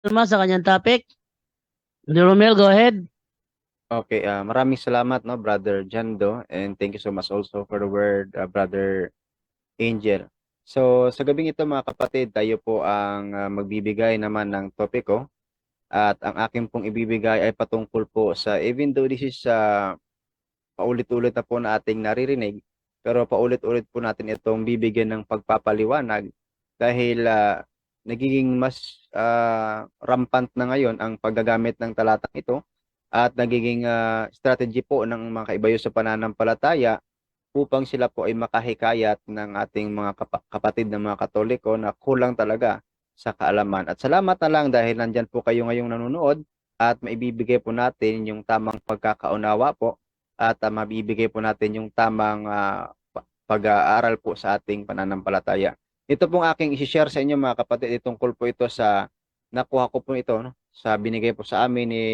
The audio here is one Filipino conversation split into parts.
Sa kanyang topic. Romel, go ahead. Okay, maraming salamat, no, Brother Jando, and thank you so much also for the word, Brother Angel. So, sa gabing ito mga kapatid, tayo po ang magbibigay naman ng topiko at ang akin pong ibibigay ay patungkol po sa, even though this is paulit-ulit na po na ating naririnig, pero paulit-ulit po natin itong bibigyan ng pagpapaliwanag dahil nagiging mas rampant na ngayon ang paggagamit ng talatang ito at nagiging strategy po ng mga kaibayo sa pananampalataya upang sila po ay makahikayat ng ating mga kapatid na mga Katoliko na kulang talaga sa kaalaman. At salamat na lang dahil nandyan po kayo ngayong nanonood at maibibigay po natin yung tamang pagkakaunawa po at mabibigay po natin yung tamang pag-aaral po sa ating pananampalataya. Ito pong aking isi-share sa inyo mga kapatid, itungkol po ito sa nakuha ko po ito, no, sa binigay po sa amin ni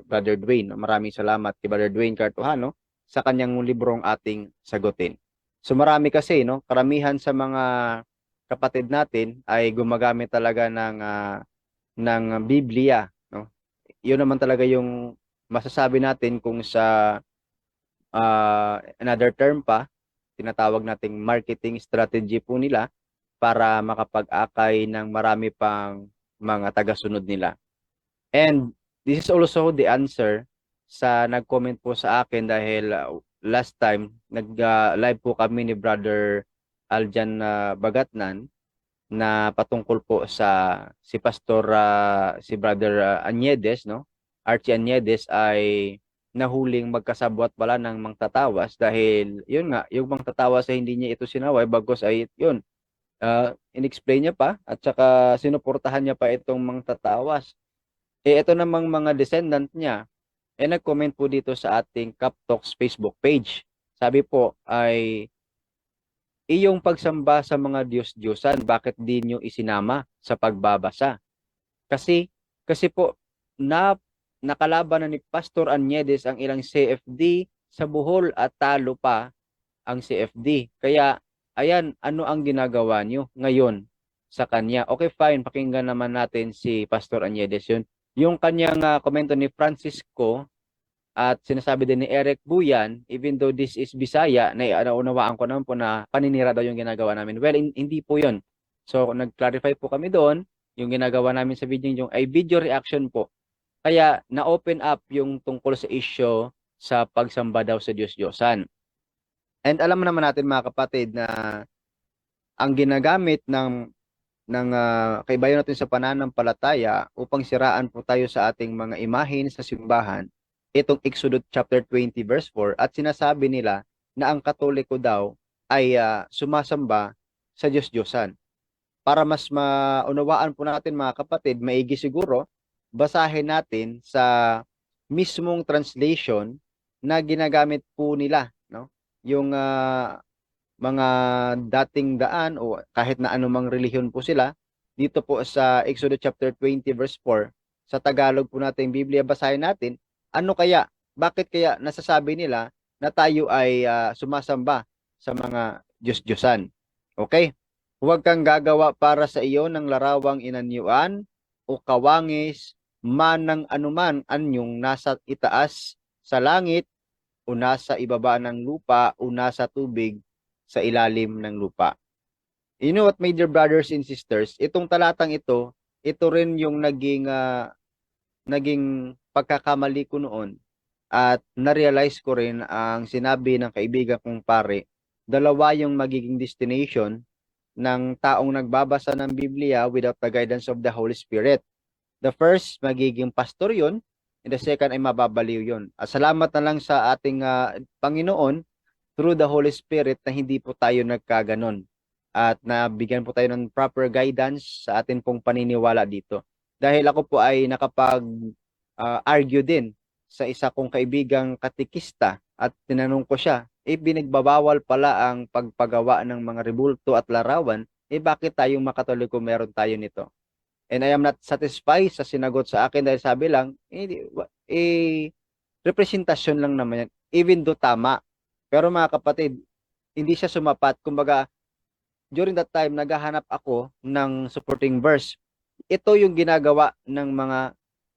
Brother Dwayne. Maraming salamat kay Brother Dwayne Cartuhano sa kanyang librong ating sagutin. So marami kasi, no, karamihan sa mga kapatid natin ay gumagamit talaga ng Biblia, no. 'Yun naman talaga yung masasabi natin kung sa another term pa, tinatawag nating marketing strategy po nila para makapag-akay ng marami pang mga tagasunod nila. And this is also the answer sa nag-comment po sa akin dahil last time nag-live po kami ni Brother Aljan Bagatnan na patungkol po sa si Pastor si Brother Anyedes, no? Archie Anyedes ay nahuling magkasabwat pala ng mangtatawas dahil yun nga, yung mangtatawas ay hindi niya ito sinaway bagos ay yun, inexplain niya pa at saka sinuportahan niya pa itong mangtatawas. Ito namang mga descendant niya, nag-comment po dito sa ating Cap Talks Facebook page. Sabi po ay, iyong pagsamba sa mga Diyos-Diyosan, bakit di nyo isinama sa pagbabasa? Kasi, kasi po, nakalaban na ni Pastor Anyedes ang ilang CFD sa Bohol at talo pa ang CFD. Kaya, ayan, ano ang ginagawa nyo ngayon sa kanya? Okay, fine, pakinggan naman natin si Pastor Anyedes yun. Yung kanyang komento ni Francisco at sinasabi din ni Eric Buyan, even though this is Bisaya, naunawaan ko naman po na paninira daw yung ginagawa namin. Well, hindi po yun. So, nag-clarify po kami doon, yung ginagawa namin sa video yung ay video reaction po. Kaya, na-open up yung tungkol sa issue sa pagsamba daw sa Diyos-Diyosan. And alam naman natin mga kapatid na ang ginagamit ng kaibayan natin sa pananampalataya upang siraan po tayo sa ating mga imahin sa simbahan, itong Exodus chapter 20 verse 4, at sinasabi nila na ang Katoliko daw ay sumasamba sa Diyos-Diyosan. Para mas maunawaan po natin mga kapatid, maigi siguro, basahin natin sa mismong translation na ginagamit po nila, no? Yung mga dating daan o kahit na anumang relihiyon po sila, dito po sa Exodus chapter 20 verse 4, sa Tagalog po natin Biblia, basahin natin, ano kaya, bakit kaya nasasabi nila na tayo ay sumasamba sa mga Diyos-Diyosan? Okay? Huwag kang gagawa para sa iyo ng larawang inanyuan o kawangis manang anuman anyong nasa itaas sa langit o nasa ibaba ng lupa o nasa tubig sa ilalim ng lupa. You know what, my dear brothers and sisters, itong talatang ito rin yung naging pagkakamali ko noon at na-realize ko rin ang sinabi ng kaibigan kong pare, dalawa yung magiging destination ng taong nagbabasa ng Biblia without the guidance of the Holy Spirit. The first, magiging pastor yun, and the second ay mababaliw yun. At salamat na lang sa ating Panginoon through the Holy Spirit na hindi po tayo nagkaganon at nabigyan po tayo ng proper guidance sa atin pong paniniwala dito. Dahil ako po ay nakapag-argue din sa isa kong kaibigang katikista at tinanong ko siya, binagbabawal pala ang pagpagawa ng mga rebulto at larawan, bakit tayong makatoliko meron tayo nito? And I am not satisfied sa sinagot sa akin dahil sabi lang, representasyon lang naman yan, even do tama. Pero mga kapatid, hindi siya sumapat. Kumbaga, during that time, naghahanap ako ng supporting verse. ito yung ginagawa ng mga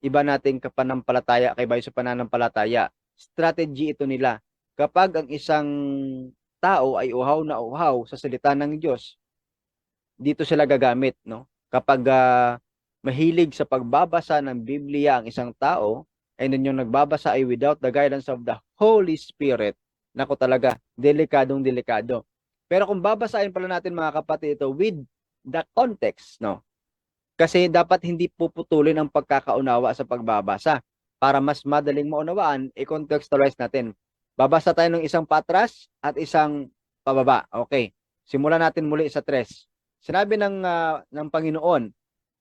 iba nating kapanampalataya, kaiba sa pananampalataya. Strategy ito nila. Kapag ang isang tao ay uhaw na uhaw sa salita ng Diyos, dito sila gagamit, no? Kapag mahilig sa pagbabasa ng Biblia ang isang tao, and then yung nagbabasa ay without the guidance of the Holy Spirit, nako talaga, delikadong delikado. Pero kung babasahin pala natin mga kapatid ito with the context, no? Kasi dapat hindi puputulin ang pagkakaunawa sa pagbabasa. Para mas madaling maunawaan, i-contextualize natin. Babasa tayo ng isang patras at isang pababa. Okay. Simulan natin muli sa 3. Sinabi ng Panginoon,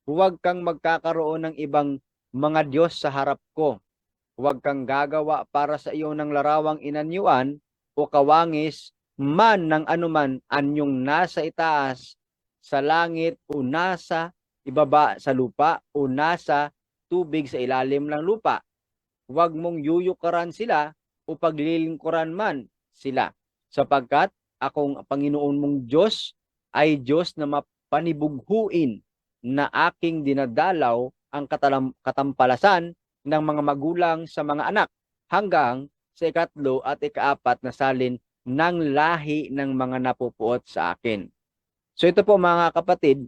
huwag kang magkakaroon ng ibang mga Diyos sa harap ko. Huwag kang gagawa para sa iyo ng larawang inanyuan o kawangis man ng anuman anyong nasa itaas, sa langit o nasa ibaba sa lupa o nasa tubig sa ilalim ng lupa. Huwag mong yuyukaran sila o paglilingkuran man sila, sapagkat akong Panginoon mong Diyos ay Diyos na mapanibughuin, na aking dinadalaw ang katampalasan ng mga magulang sa mga anak hanggang sa 3 at 4 na salin ng lahi ng mga napupuot sa akin. So ito po mga kapatid,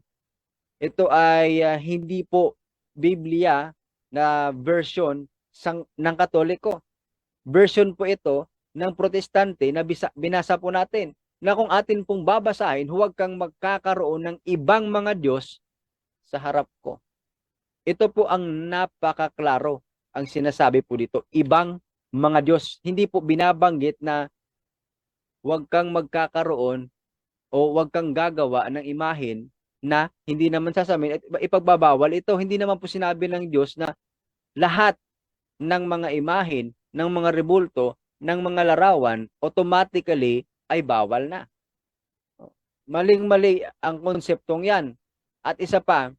ito ay hindi po Biblia na version ng Katoliko. Version po ito ng Protestante na binasa po natin, na kung atin pong babasahin, huwag kang magkakaroon ng ibang mga Diyos sa harap ko. Ito po ang napakaklaro ang sinasabi po dito, ibang mga Diyos. Hindi po binabanggit na huwag kang magkakaroon o huwag kang gagawa ng imahen na hindi naman sasamin, ipagbabawal ito. Hindi naman po sinabi ng Diyos na lahat ng mga imahen, ng mga rebulto, ng mga larawan, automatically ay bawal na. Maling-mali ang konseptong yan. At isa pa,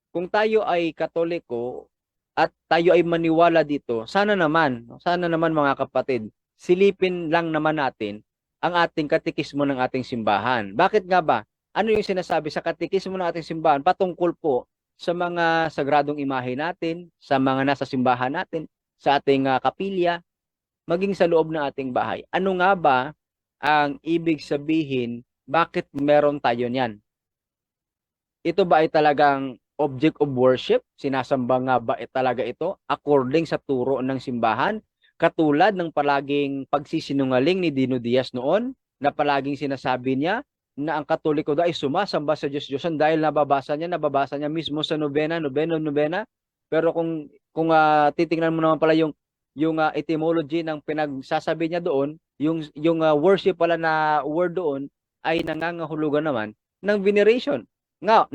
kung tayo ay Katoliko at tayo ay maniwala dito, sana naman mga kapatid, silipin lang naman natin ang ating katekismo ng ating simbahan. Bakit nga ba? Ano yung sinasabi sa katekismo ng ating simbahan patungkol po sa mga sagradong imahe natin, sa mga nasa simbahan natin, sa ating kapilya, maging sa loob ng ating bahay. Ano nga ba ang ibig sabihin, bakit meron tayo niyan? Ito ba ay talagang object of worship? Sinasamba nga ba talaga ito according sa turo ng simbahan? Katulad ng palaging pagsisinungaling ni Dino Diaz noon, na palaging sinasabi niya na ang Katoliko daw ay sumasamba sa Diyos-Diyosan dahil nababasa niya mismo sa nobena. Pero kung titingnan mo naman pala yung etymology ng pinagsasabi niya doon, yung worship pala na word doon ay nangangahulugan naman ng veneration. Now,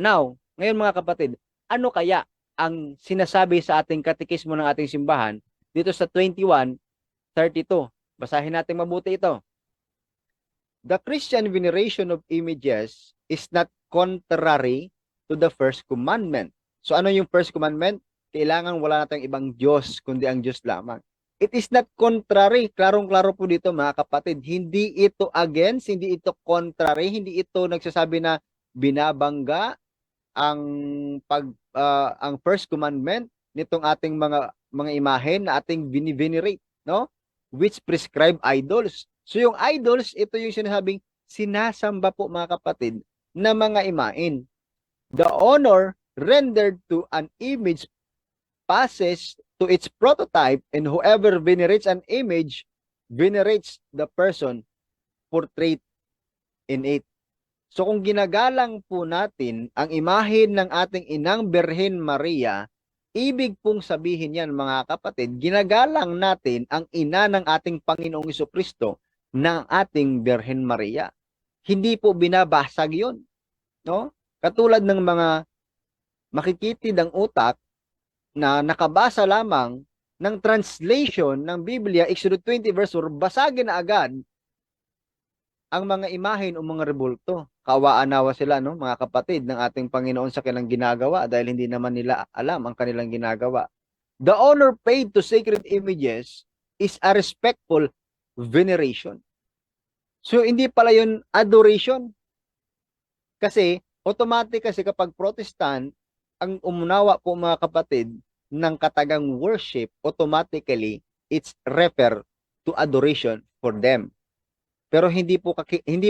ngayon mga kapatid, ano kaya ang sinasabi sa ating katekismo ng ating simbahan dito sa 21:32? Basahin natin mabuti ito. The Christian veneration of images is not contrary to the first commandment. So ano yung first commandment? Kailangan wala nating ibang Diyos kundi ang Diyos lamang. It is not contrary. Klarong-klaro po dito mga kapatid. Hindi ito against, hindi ito contrary, hindi ito nagsasabi na binabangga ang ang first commandment nitong ating mga imahen na ating venerate, no? Which prescribe idols. So yung idols, ito yung sinasabing sinasamba po mga kapatid na mga imahen. The honor rendered to an image passes to its prototype, and whoever venerates an image venerates the person portrayed in it. So kung ginagalang po natin ang imahen ng ating inang Birhen Maria, ibig pong sabihin yan mga kapatid, ginagalang natin ang ina ng ating Panginoong Jesucristo ng ating Birhen Maria. Hindi po binabasag yun, no? Katulad ng mga makikitid ang utak na nakabasa lamang ng translation ng Biblia, Exodus 20 verse 4, basagin na agad ang mga imahen o mga rebulto. Kawa-anawa sila, no, mga kapatid ng ating Panginoon sa kanilang ginagawa dahil hindi naman nila alam ang kanilang ginagawa. The honor paid to sacred images is a respectful veneration. So, hindi pala yun adoration. Kasi, automatic kasi kapag Protestant, ang umunawa po mga kapatid ng katagang worship, automatically it's refer to adoration for them. Pero hindi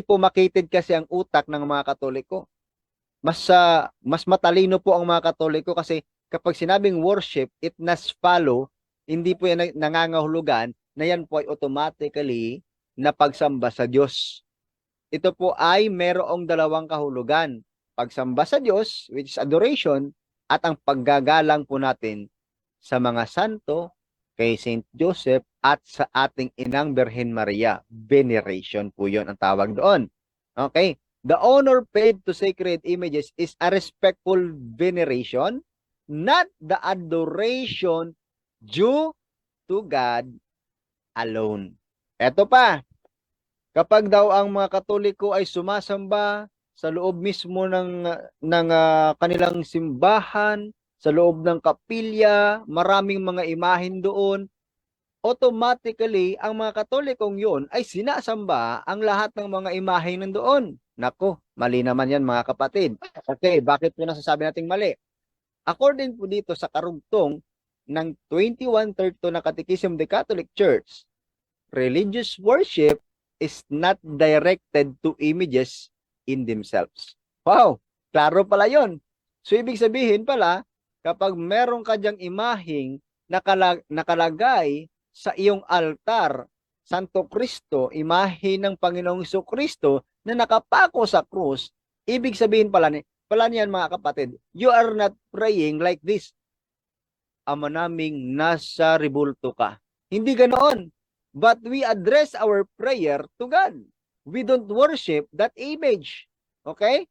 po makitid kasi ang utak ng mga Katoliko. Mas matalino po ang mga Katoliko kasi kapag sinabing worship, it must follow, hindi po yan nangangahulugan na yan po ay automatically na pagsamba sa Diyos. Ito po ay merong dalawang kahulugan. Pagsamba sa Diyos, which is adoration, at ang paggagalang po natin sa mga santo, kay Saint Joseph, at sa ating Inang Birhen Maria. Veneration po yun ang tawag doon. Okay? The honor paid to sacred images is a respectful veneration, not the adoration due to God alone. Eto pa, kapag daw ang mga Katoliko ay sumasamba sa loob mismo ng kanilang simbahan, sa loob ng kapilya, maraming mga imahin doon, automatically ang mga Katolikong yun ay sinasamba ang lahat ng mga imahin nandoon. Nako, mali naman yan mga kapatid. Okay, bakit po nasasabi nating mali? According po dito sa karugtong ng 2132 na Catechism of the Catholic Church, religious worship is not directed to images in themselves. Wow, klaro pala yon. So, ibig sabihin pala, kapag meron ka dyang imaheng nakalagay sa iyong altar, Santo Cristo, imahe ng Panginoong Kristo na nakapako sa krus, ibig sabihin pala niyan mga kapatid, you are not praying like this. Ama naming nasa rebulto ka. Hindi ganoon. But we address our prayer to God. We don't worship that image. Okay?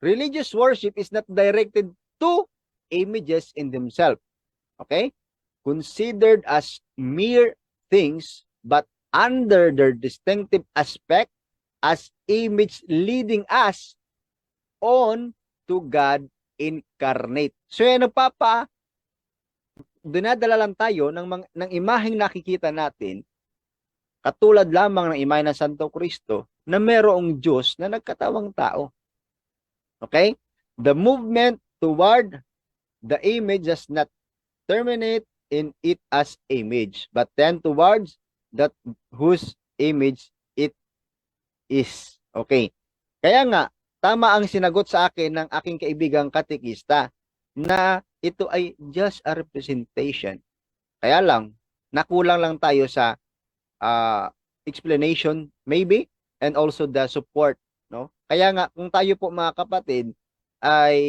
Religious worship is not directed to images in themselves. Okay? Considered as mere things, but under their distinctive aspect as image leading us on to God incarnate. So yan dinadala lang tayo ng imaheng nakikita natin, katulad lamang ng imahe ng Santo Cristo, na merong Diyos na nagkatawang tao. Okay? The movement toward the image does not terminate in it as image, but tend towards that whose image it is. Okay. Kaya nga, tama ang sinagot sa akin ng aking kaibigang katekista na ito ay just a representation. Kaya lang, nakulang lang tayo sa explanation maybe and also the support, no? Kaya nga kung tayo po mga kapatid ay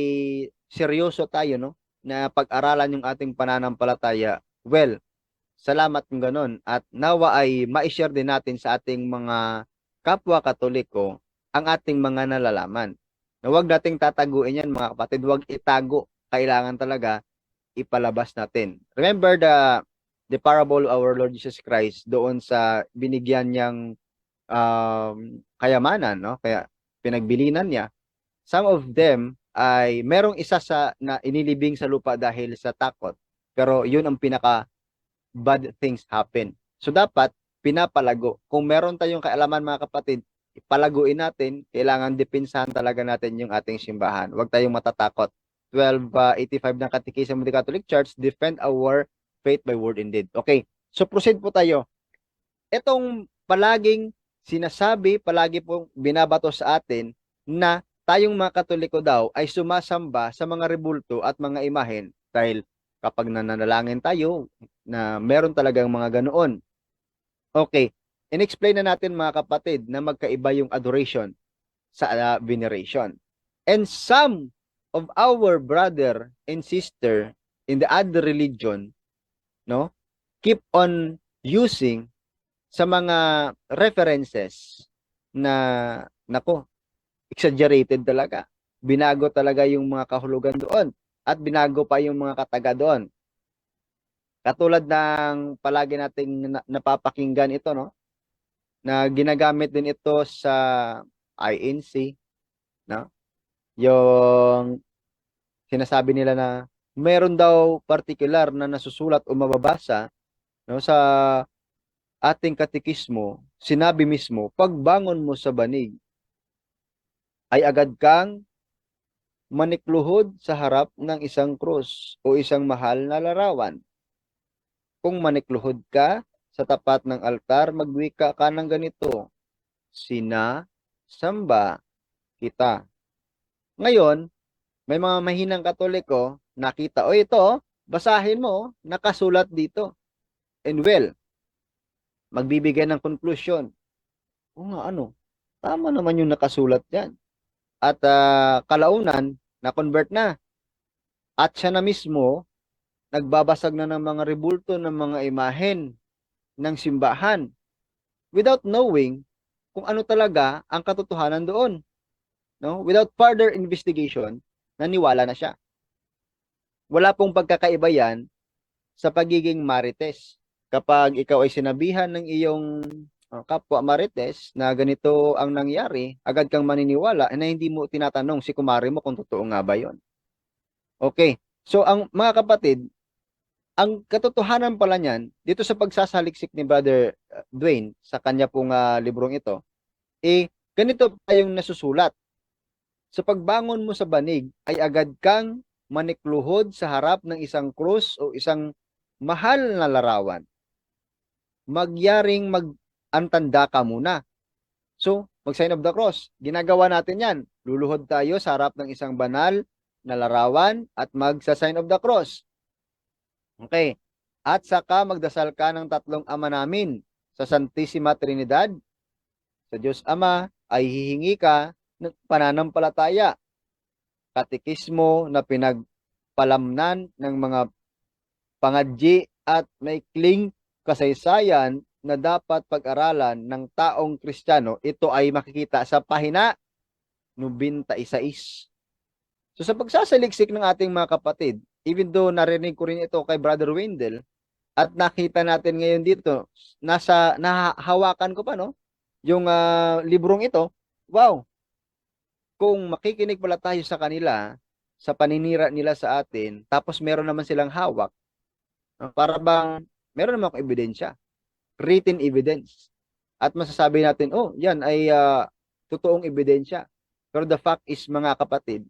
seryoso tayo, no, na pag-aralan yung ating pananampalataya, well, salamat kung ganun, at nawa ay ma-share din natin sa ating mga kapwa Katoliko ang ating mga nalalaman. Na huwag nating tataguin yan mga kapatid, huwag itago, kailangan talaga ipalabas natin. Remember the parable of our Lord Jesus Christ doon sa binigyan niyang kayamanan, no? Kaya pinagbilinan niya. Some of them ay merong isa na inilibing sa lupa dahil sa takot. Pero yun ang pinaka bad things happen. So dapat pinapalago. Kung meron tayong kaalaman mga kapatid, ipalaguin natin, kailangan depensahan talaga natin yung ating simbahan. Huwag tayong matatakot. 1285 ng Catechism of the Catholic Church, defend our faith by word and deed. Okay, so proceed po tayo. Itong palaging sinasabi, palagi po binabato sa atin na tayong mga Katoliko daw ay sumasamba sa mga rebulto at mga imahen dahil kapag nananalangin tayo na meron talagang mga ganoon. Okay, in-explain na natin mga kapatid na magkaiba yung adoration sa veneration. And some of our brother and sister in the other religion, no, keep on using sa mga references na, nako, exaggerated talaga. Binago talaga yung mga kahulugan doon at binago pa yung mga kataga doon. Katulad ng palagi nating napapakinggan ito, no, na ginagamit din ito sa INC, no? Yung sinasabi nila na meron daw particular na nasusulat o mababasa, no, sa ating katekismo, sinabi mismo, pagbangon mo sa banig, ay agad kang manikluhod sa harap ng isang krus o isang mahal na larawan. Kung manikluhod ka sa tapat ng altar, magwika ka ng ganito, sinasamba kita. Ngayon, may mga mahinang Katoliko, nakita, o ito, basahin mo, nakasulat dito. And well, magbibigay ng conclusion. O nga, ano, tama naman yung nakasulat yan. At kalaunan, na-convert na. At siya na mismo, nagbabasag na ng mga rebulto ng mga imahen ng simbahan without knowing kung ano talaga ang katotohanan doon. No? Without further investigation, naniwala na siya. Wala pong pagkakaiba yan sa pagiging marites. Kapag ikaw ay sinabihan ng iyong kapwa marites na ganito ang nangyari, agad kang maniniwala na hindi mo tinatanong si kumare mo kung totoo nga ba yon. Okay. So, ang mga kapatid, ang katotohanan pala niyan, dito sa pagsasaliksik ni Brother Dwayne sa kanya pong librong ito, ganito pa yung nasusulat. Sa pagbangon mo sa banig, ay agad kang manikluhod sa harap ng isang krus o isang mahal na larawan. Magyaring mag-antanda ka muna. So, mag-sign of the cross. Ginagawa natin yan. Luluhod tayo sa harap ng isang banal na larawan at magsa-sign of the cross. Okay. At saka magdasal ka ng tatlong ama namin sa Santissima Trinidad. Sa Diyos Ama ay hihingi ka ng pananampalataya, katekismo na pinagpalamnan ng mga pangadji at maikling kasaysayan na dapat pag-aralan ng taong Kristiyano. Ito ay makikita sa pahina 96. So sa pagsasaliksik ng ating mga kapatid, even though narinig ko rin ito kay Brother Wendell, at nakita natin ngayon dito, nahahawakan ko pa, no? Yung librong ito, wow! Kung makikinig pala tayo sa kanila, sa paninira nila sa atin, tapos meron naman silang hawak, para bang meron naman akong ebidensya, written evidence. At masasabi natin, oh, yan ay totoong ebidensya. Pero the fact is, mga kapatid,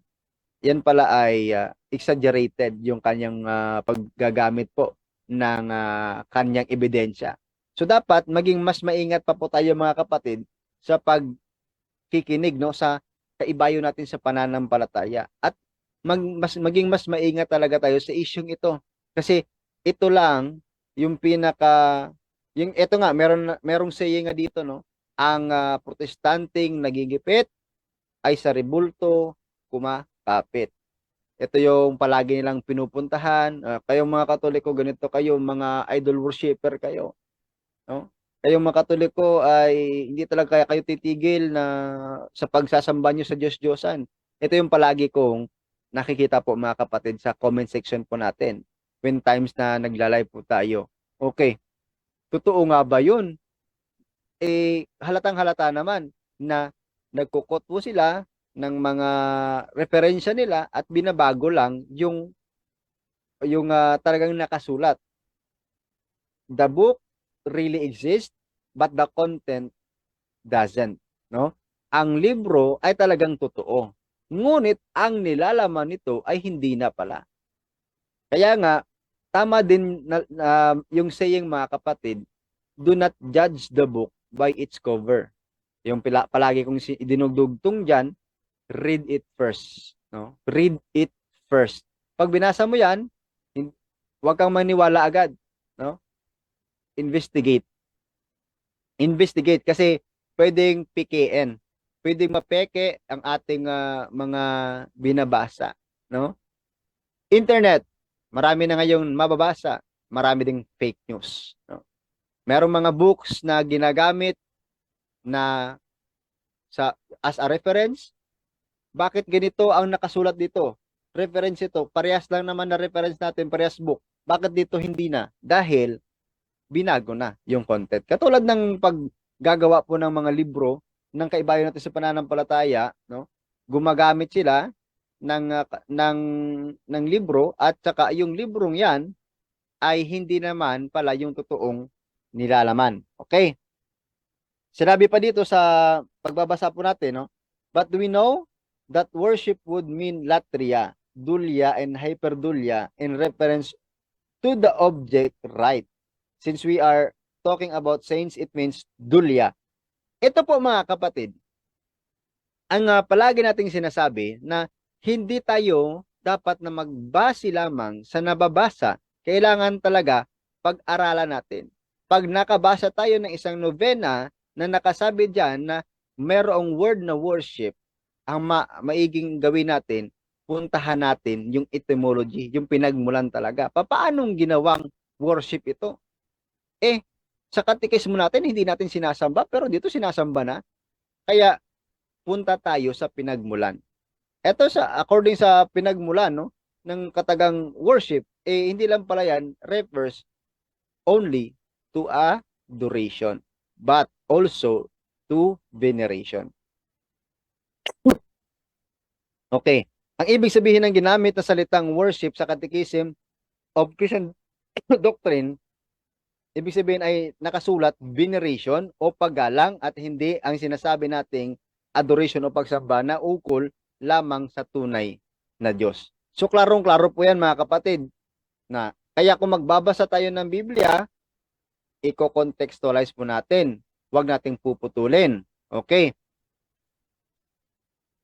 yan pala ay exaggerated yung kanyang paggagamit po ng kanyang ebidensya. So dapat maging mas maingat pa po tayo, mga kapatid, sa pagkikinig, no, sa kaibayo natin sa pananampalataya. At maging mas maingat talaga tayo sa isyung ito. Kasi ito lang yung ito nga, merong saying nga dito, no, ang protestanting nagigipit ay sa rebulto kumakapit. Ito yung palagi nilang pinupuntahan. Kayong mga Katoliko, ganito kayo, mga idol worshipper kayo. No? Kayong mga Katoliko ay hindi talaga kayo titigil na sa pagsasamba nyo sa Diyos-Diyosan. Ito yung palagi kong nakikita po, mga kapatid, sa comment section po natin when times na nagla-live po tayo. Okay, totoo nga ba yun? Halatang-halata naman na nagkukot po sila ng mga referensya nila at binabago lang yung talagang nakasulat. The book really exists, but the content doesn't, no? Ang libro ay talagang totoo. Ngunit ang nilalaman nito ay hindi na pala. Kaya nga, tama din yung saying, mga kapatid, do not judge the book by its cover. Yung palagi kong idinugdugtong dyan, read it first. No? Read it first. Pag binasa mo yan, huwag kang maniwala agad. No? Investigate. Investigate kasi pwedeng pikiin. Pwedeng mapeke ang ating mga binabasa. No? Internet, marami na ngayon mababasa. Marami ding fake news. No? Merong mga books na ginagamit na as a reference. Bakit ganito ang nakasulat dito? Reference ito. Parehas lang naman na reference natin, parehas book. Bakit dito hindi na? Dahil binago na yung content. Katulad ng paggagawa po ng mga libro ng kaibayo natin sa pananampalataya, no? Gumagamit sila ng libro at saka yung librong yan ay hindi naman pala yung totoong nilalaman. Okay? Sinabi pa dito sa pagbabasa po natin, no? But we know that worship would mean latria, dulia, and hyperdulia in reference to the object right. Since we are talking about saints, it means dulia. Ito po mga kapatid, ang palagi nating sinasabi na hindi tayo dapat na magbase lamang sa nababasa. Kailangan talaga pag-aralan natin. Pag nakabasa tayo ng isang novena na nakasabi dyan na merong word na worship, ang maiging gawin natin, puntahan natin yung etymology, yung pinagmulan talaga. Paanong ginawang worship ito? Sa katekismo natin, hindi natin sinasamba, pero dito sinasamba na. Kaya, punta tayo sa pinagmulan. Ito according sa pinagmulan, no, ng katagang worship, hindi lang pala yan refers only to adoration, but also to veneration. Okay. Ang ibig sabihin ng ginamit na salitang worship sa Catechism of Christian Doctrine, ibig sabihin ay nakasulat veneration o paggalang at hindi ang sinasabi nating adoration o pagsamba na ukol lamang sa tunay na Diyos. So klarong-klaro po yan mga kapatid. Na kaya kung magbabasa tayo ng Biblia, i-contextualize po natin. Huwag nating puputulin. Okay?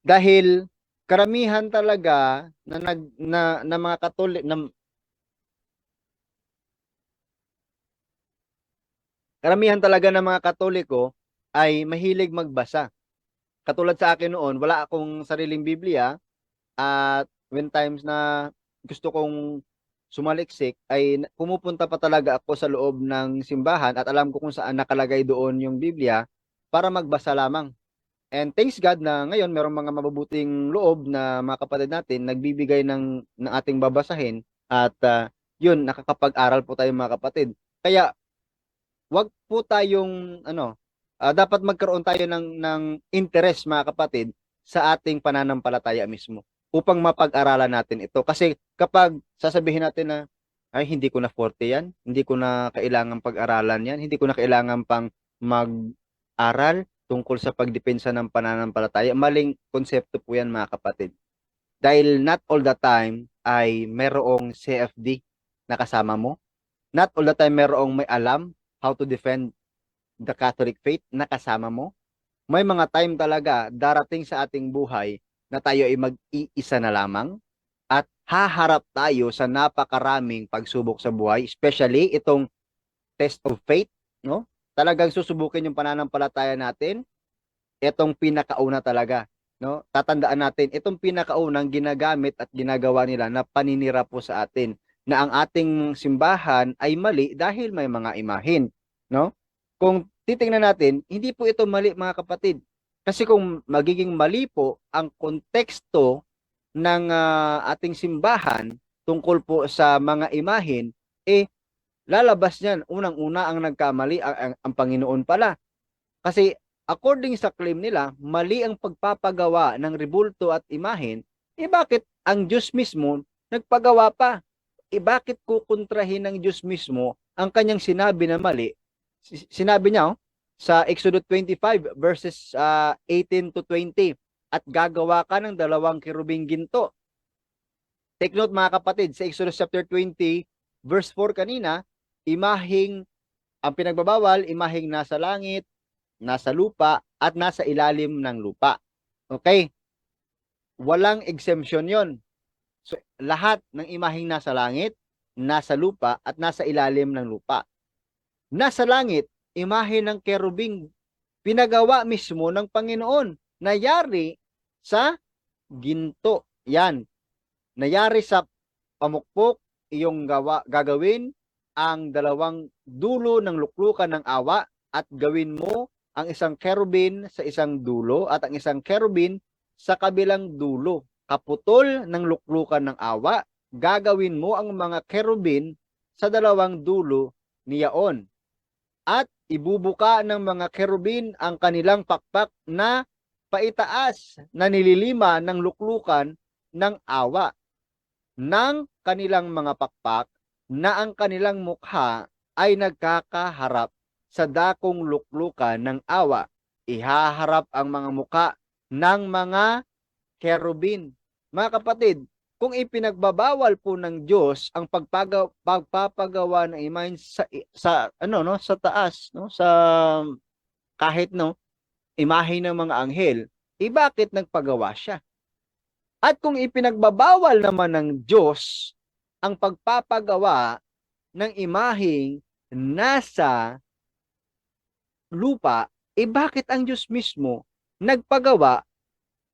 Dahil karamihan talaga na mga Katolik karamihan talaga ng mga Katoliko ay mahilig magbasa. Katulad sa akin noon, wala akong sariling Biblia at when times na gusto kong sumaliksik ay pumupunta pa talaga ako sa loob ng simbahan at alam ko kung saan nakalagay doon yung Biblia para magbasa lamang. And thanks God na ngayon merong mga mabubuting loob na mga kapatid natin nagbibigay ng ating babasahin at yun, nakakapag-aral po tayo mga kapatid. Kaya wag po tayong dapat magkaroon tayo ng interest mga kapatid sa ating pananampalataya mismo upang mapag-aralan natin ito. Kasi kapag sasabihin natin na ay hindi ko na forte yan, hindi ko na kailangan pag-aralan yan, hindi ko na kailangan pang mag-aral tungkol sa pagdepensa ng pananampalataya, maling konsepto po yan mga kapatid. Dahil not all the time ay merong CFD na kasama mo. Not all the time merong may alam how to defend the Catholic faith na kasama mo. May mga time talaga darating sa ating buhay na tayo ay mag-iisa na lamang at haharap tayo sa napakaraming pagsubok sa buhay, especially itong test of faith, no? Talagang susubukin yung pananampalataya natin. Itong pinakauna talaga, no? Tatandaan natin, itong pinakaunang ginagamit at ginagawa nila na paninira po sa atin na ang ating simbahan ay mali dahil may mga imahin, no? Kung titingnan natin, hindi po ito mali mga kapatid. Kasi kung magiging mali po ang konteksto ng ating simbahan tungkol po sa mga imahin, lalabas niyan, unang-una ang nagkamali ang Panginoon pala. Kasi according sa claim nila, mali ang pagpapagawa ng rebulto at imahin, bakit ang Diyos mismo nagpagawa pa? Bakit kukontrahin ng Diyos mismo ang kanyang sinabi na mali? Sinabi niya sa Exodus 25 verses 18 to 20, at gagawa ka ng 2 kerubing ginto. Take note mga kapatid, sa Exodus chapter 20 verse 4 kanina, ang pinagbabawal, imahing nasa langit, nasa lupa, at nasa ilalim ng lupa. Okay? Walang exemption yon. So, lahat ng imahing nasa langit, nasa lupa, at nasa ilalim ng lupa. Nasa langit, imahe ng kerubing, pinagawa mismo ng Panginoon. Nayari sa ginto. Yan. Nayari sa pamukpok, iyong gagawin ang 2 dulo ng luklukan ng awa at gawin mo ang isang kerubin sa isang dulo at ang isang kerubin sa kabilang dulo. Kaputol ng luklukan ng awa, gagawin mo ang mga kerubin sa 2 dulo niyaon. At ibubuka ng mga kerubin ang kanilang pakpak na paitaas na nililima ng luklukan ng awa ng kanilang mga pakpak na ang kanilang mukha ay nagkakaharap sa dakong luklukan ng awa. Ihaharap ang mga mukha ng mga cherubim. Mga kapatid, kung ipinagbabawal po ng Diyos ang pagpapagawa ng imahen sa ano no, sa taas, no, sa kahit no, imahe ng mga anghel, bakit nagpagawa siya? At kung ipinagbabawal naman ng Diyos ang pagpapagawa ng imaheng nasa lupa, bakit ang Diyos mismo nagpagawa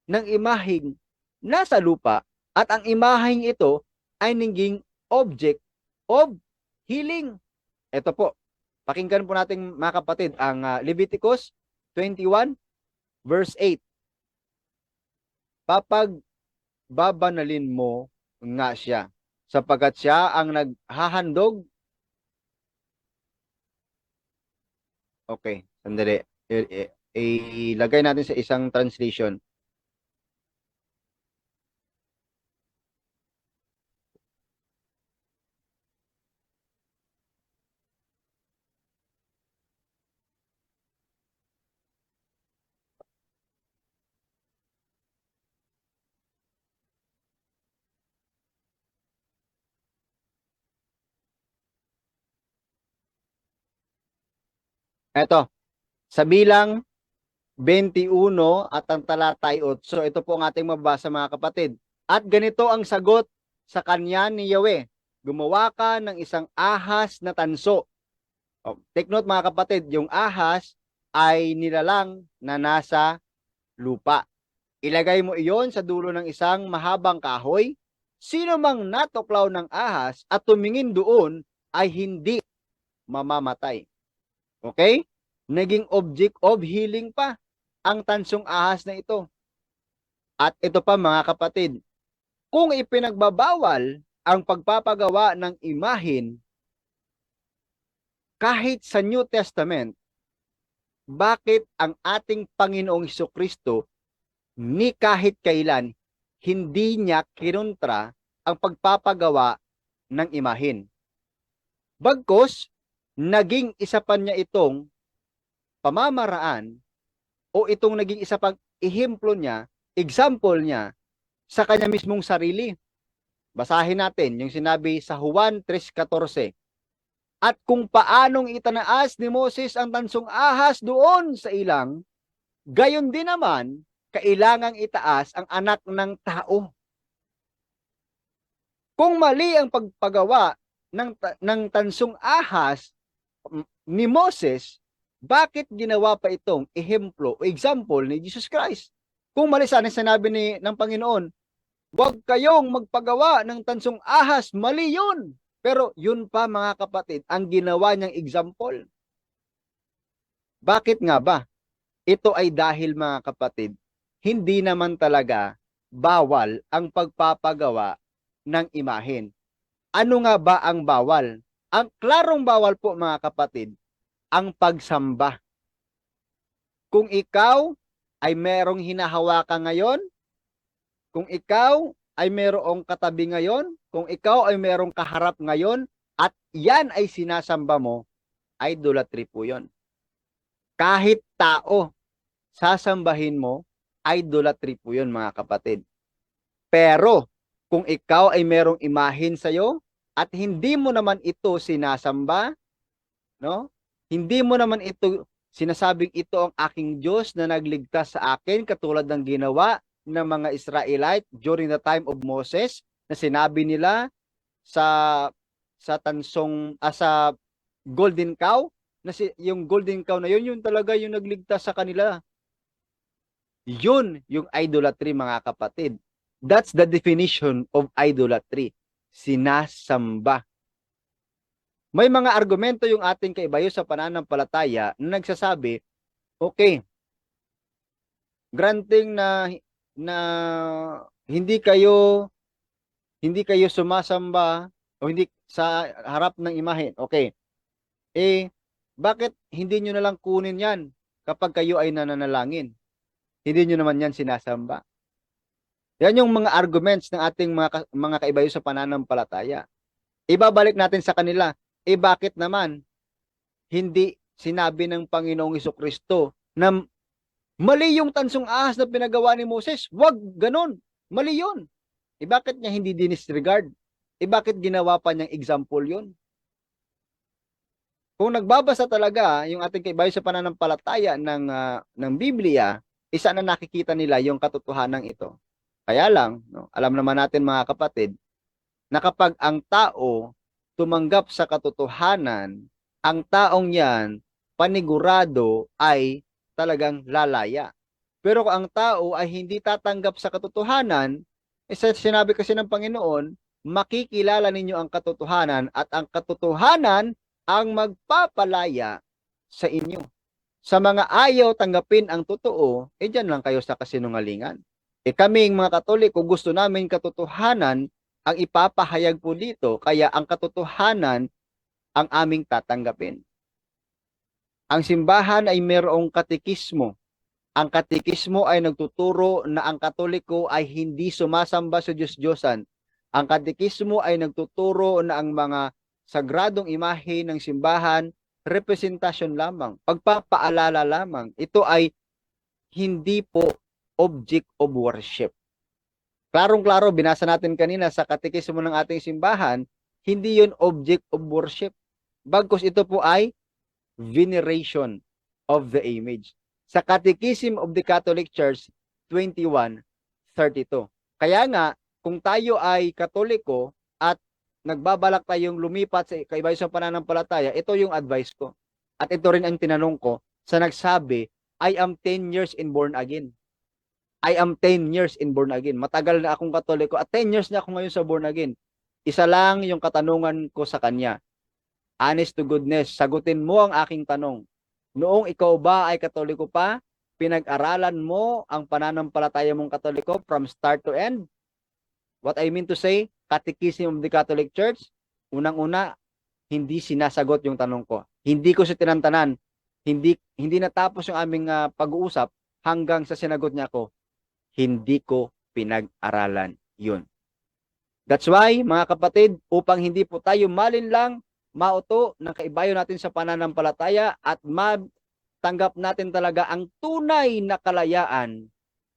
ng imaheng nasa lupa at ang imaheng ito ay naging object of healing? Ito po, pakinggan po natin mga kapatid ang Leviticus 21 verse 8. Babbanalin mo nga siya sapagkat siya ang naghahandog. Okay, sandali. Ilagay natin sa isang translation. Eto, sa bilang 21 at ang talata ay 8. Ito po ang ating mabasa mga kapatid. At ganito ang sagot sa kanya ni Yahweh. Gumawa ka ng isang ahas na tanso. Take note mga kapatid, yung ahas ay nilalang na nasa lupa. Ilagay mo iyon sa dulo ng isang mahabang kahoy. Sino mang natuklaw ng ahas at tumingin doon ay hindi mamamatay. Okay? Naging object of healing pa ang tansong ahas na ito. At ito pa mga kapatid, kung ipinagbabawal ang pagpapagawa ng imahin kahit sa New Testament, bakit ang ating Panginoong Hesukristo ni kahit kailan hindi niya kinontra ang pagpapagawa ng imahin? Bagkus, naging isa pa niya itong pamamaraan o itong naging isa pang ehemplo niya, example niya sa kanya mismong sarili. Basahin natin yung sinabi sa Juan 3:14. At kung paanong itanaas ni Moses ang tansong ahas doon sa ilang, gayon din naman kailangang itaas ang anak ng tao. Kung mali ang pagpagawa ng tansong ahas ni Moses, bakit ginawa pa itong ehemplo o example ni Jesus Christ? Kung mali sana sinabi ng Panginoon, huwag kayong magpagawa ng tansong ahas, mali yun. Pero yun pa mga kapatid, ang ginawa niyang example. Bakit nga ba? Ito ay dahil mga kapatid, hindi naman talaga bawal ang pagpapagawa ng imahen. Ano nga ba ang bawal? Ang klarong bawal po mga kapatid, ang pagsamba. Kung ikaw ay merong hinahawakan ngayon, kung ikaw ay merong katabi ngayon, kung ikaw ay merong kaharap ngayon, at yan ay sinasamba mo, idolatry po yun. Kahit tao, sasambahin mo, idolatry po yun mga kapatid. Pero, kung ikaw ay merong imahin sa'yo, at hindi mo naman ito sinasamba, no? Hindi mo naman ito sinasabing ito ang aking Diyos na nagligtas sa akin, katulad ng ginawa ng mga Israelite during the time of Moses, na sinabi nila sa tansong sa golden cow, na yung golden cow na yun talaga yung nagligtas sa kanila. Yun yung idolatry mga kapatid. That's the definition of idolatry. Sinasamba. May mga argumento yung ating kaibayo sa pananampalataya na nagsasabi, okay, granting na hindi kayo sumasamba o hindi sa harap ng imahen. Okay. Bakit hindi nyo nalang kunin yan kapag kayo ay nananalangin? Hindi nyo naman yan sinasamba. Yan yung mga arguments ng ating mga kaibayo sa pananampalataya. Ibabalik natin sa kanila, bakit naman hindi sinabi ng Panginoong Hesukristo na Mali yung tansong ahas na pinagawa ni Moses. Wag ganun. Mali yun. Bakit niya hindi dinisregard? Bakit ginawa pa niyang example yun? Kung nagbabasa talaga yung ating kaibayo sa pananampalataya ng Biblia, isa na nakikita nila yung katotohanan ito. Kaya lang, no, alam naman natin mga kapatid, na kapag ang tao tumanggap sa katotohanan, ang taong yan, panigurado ay talagang lalaya. Pero kung ang tao ay hindi tatanggap sa katotohanan, sinabi kasi ng Panginoon, makikilala ninyo ang katotohanan at ang katotohanan ang magpapalaya sa inyo. Sa mga ayaw tanggapin ang totoo, dyan lang kayo sa kasinungalingan. Kaming mga Katoliko, gusto namin katotohanan ang ipapahayag po dito, kaya ang katotohanan ang aming tatanggapin. Ang simbahan ay mayroong katekismo. Ang katekismo ay nagtuturo na ang Katoliko ay hindi sumasamba sa Diyos-Diyosan. Ang katekismo ay nagtuturo na ang mga sagradong imahe ng simbahan, representasyon lamang, pagpapaalala lamang. Ito ay hindi po object of worship. Klarong-klaro, binasa natin kanina sa katekismo ng ating simbahan, hindi yun object of worship. Bagkus ito po ay veneration of the image. Sa Catechism of the Catholic Church 21:32. Kaya nga, kung tayo ay Katoliko at nagbabalak tayong lumipat sa kaibayo sa pananampalataya, ito yung advice ko. At ito rin ang tinanong ko sa nagsabi, I am 10 years in born again. I am 10 years in born again. Matagal na akong Katoliko at 10 years na ako ngayon sa born again. Isa lang yung katanungan ko sa kanya. Honest to goodness, sagutin mo ang aking tanong. Noong ikaw ba ay Katoliko pa, pinag-aralan mo ang pananampalataya mong Katoliko from start to end? What I mean to say, Catechism of the Catholic Church, unang-una, hindi sinasagot yung tanong ko. Hindi ko siya tinantanan. Hindi natapos yung aming pag-uusap hanggang sa sinagot niya ako. Hindi ko pinag-aralan yun. That's why, mga kapatid, upang hindi po tayo malinlang, mauto ng kaibayo natin sa pananampalataya at matanggap natin talaga ang tunay na kalayaan,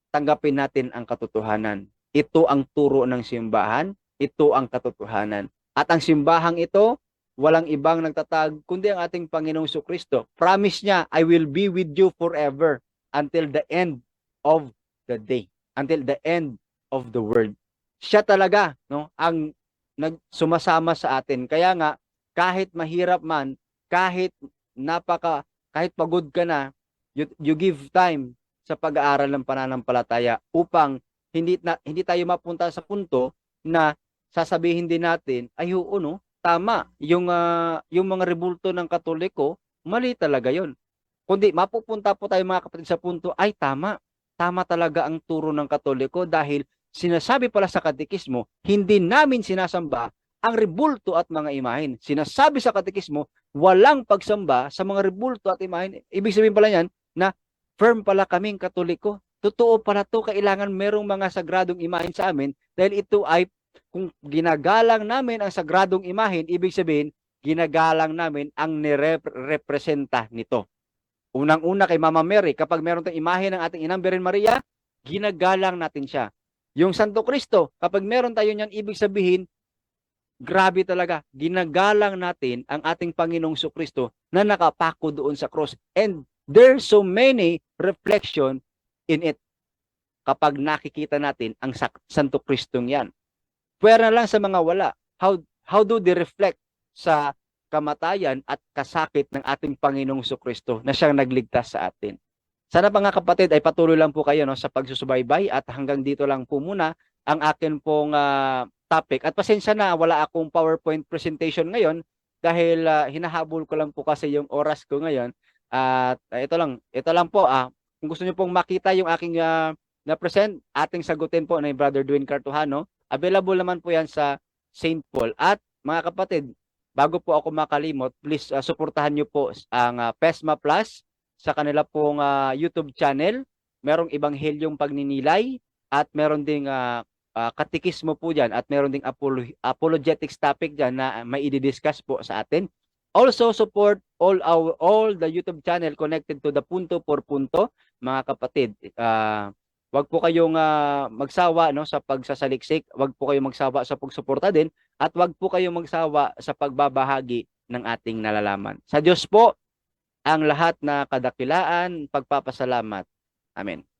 tanggapin natin ang katotohanan. Ito ang turo ng simbahan, ito ang katotohanan. At ang simbahang ito, walang ibang nagtatag, kundi ang ating Panginoong Jesucristo. Promise niya, I will be with you forever until the end of the day, until the end of the world. Siya talaga, no, ang sumasama sa atin. Kaya nga, kahit mahirap man, kahit pagod ka na, you give time sa pag-aaral ng pananampalataya upang hindi tayo mapunta sa punto na sasabihin din natin, ay oo, no, tama, yung mga rebulto ng Katoliko, mali talaga yon. Kundi mapupunta po tayo mga kapatid sa punto, ay tama talaga ang turo ng Katoliko dahil sinasabi pala sa katekismo, hindi namin sinasamba ang rebulto at mga imahen. Sinasabi sa katekismo, walang pagsamba sa mga rebulto at imahen. Ibig sabihin pala yan na firm pala kaming Katoliko. Totoo pala to, kailangan merong mga sagradong imahen sa amin dahil ito ay, kung ginagalang namin ang sagradong imahen, ibig sabihin, ginagalang namin ang nirepresenta nito. Unang-una kay Mama Mary, kapag meron tayong imahe ng ating Inang Birhen Maria, ginagalang natin siya. Yung Santo Cristo, kapag meron tayo niyan, ibig sabihin, grabe talaga, ginagalang natin ang ating Panginoong Jesucristo na nakapako doon sa cross. And there's so many reflection in it kapag nakikita natin ang Santo Cristong yan. Pwera na lang sa mga wala. How do they reflect sa kamatayan at kasakit ng ating Panginoong Jesucristo na siyang nagligtas sa atin? Sana mga kapatid ay patuloy lang po kayo, no, sa pagsusubaybay at hanggang dito lang po muna ang akin pong topic. At pasensya na, wala akong PowerPoint presentation ngayon dahil hinahabol ko lang po kasi yung oras ko ngayon. At ito lang po. Kung gusto niyo pong makita yung aking na-present, ating sagutin po ni Brother Dwayne Cartuhano. Available naman po yan sa St. Paul. At mga kapatid, bago po ako makalimot, please suportahan niyo po ang PESMA Plus sa kanila pong YouTube channel. Merong Ebanghelyong Pagninilay at meron ding katikismo po dyan at meron ding apologetics topic dyan na may i-discuss po sa atin. Also support all the YouTube channel connected to the Punto por Punto. mga kapatid, wag po kayong magsawa no sa pagsasaliksik, wag po kayong magsawa sa pagsuporta din, at wag po kayong magsawa sa pagbabahagi ng ating nalalaman. Sa Diyos po ang lahat na kadakilaan, pagpapasalamat. Amen.